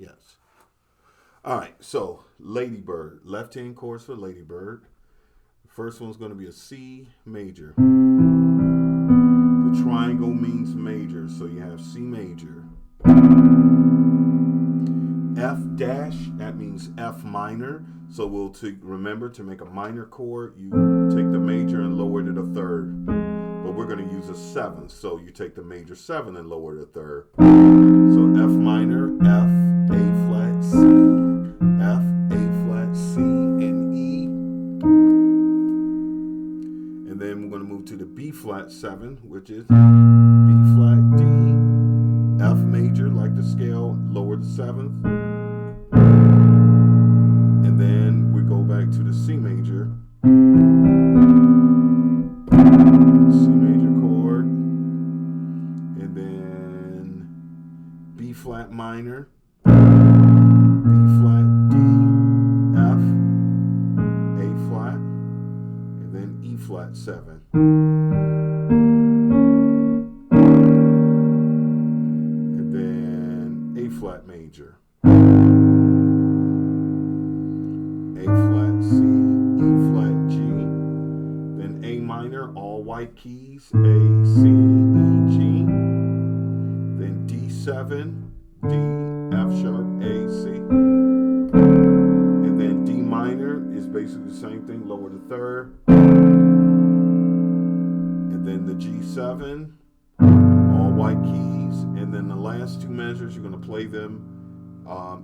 Yes. All right, so Ladybird, left-hand chords for Ladybird. The first one's going to be a C major. The triangle means major, so you have C major. F dash, that means F minor. So we'll remember to make a minor chord, you take the major and lower it a third. But we're going to use a seventh, so you take the major 7 and lower it a third. So F minor, F, A flat, C, F, A flat, C, and E. And then we're going to move to the B flat 7, which is B flat, D, F major, like the scale, lower the 7th. And then we go back to the C major. C major chord. And then B flat minor. B flat, D, F, A flat, and then E flat 7. And then A flat major. A flat, C, E flat, G. Then A minor, all white keys, A, C, E, G. Then D7, D, F sharp, A, C. And then D minor is basically the same thing, lower the third. And then the G7, all white keys. And then the last two measures, you're going to play them,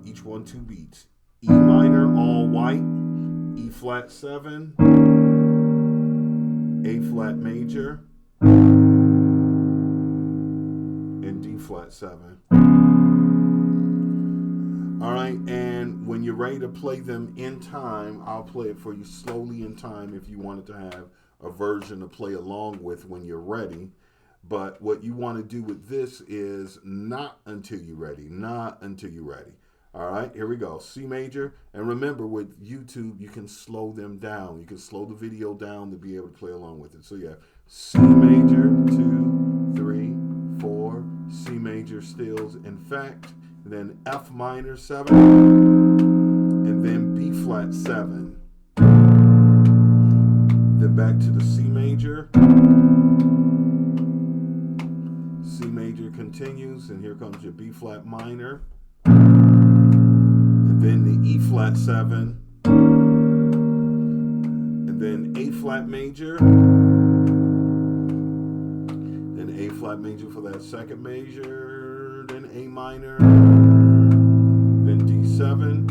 each one 2 beats. E minor, all white, E flat 7, A flat major, and D flat 7. All right, and when you're ready to play them in time, I'll play it for you slowly in time if you wanted to have a version to play along with when you're ready. But what you want to do with this is not until you're ready, not until you're ready. All right, here we go. C major. And remember, with YouTube, you can slow them down. You can slow the video down to be able to play along with it. So you have C major, 2, 3, 4, C major stills, in fact, and then F minor 7, and then B flat 7. Then back to the C major. C major continues, and here comes your B flat minor. And then the E flat 7. And then A flat major. Then A flat major for that second measure. Then A minor. Then D7.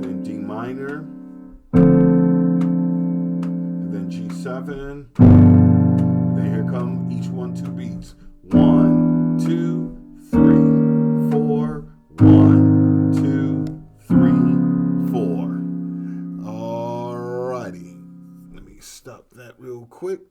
Then D minor. And then G7. And then here come each one 2 beats. 1, 2, 3, 4. 1, 2, 3, 4. Alrighty. Let me stop that real quick.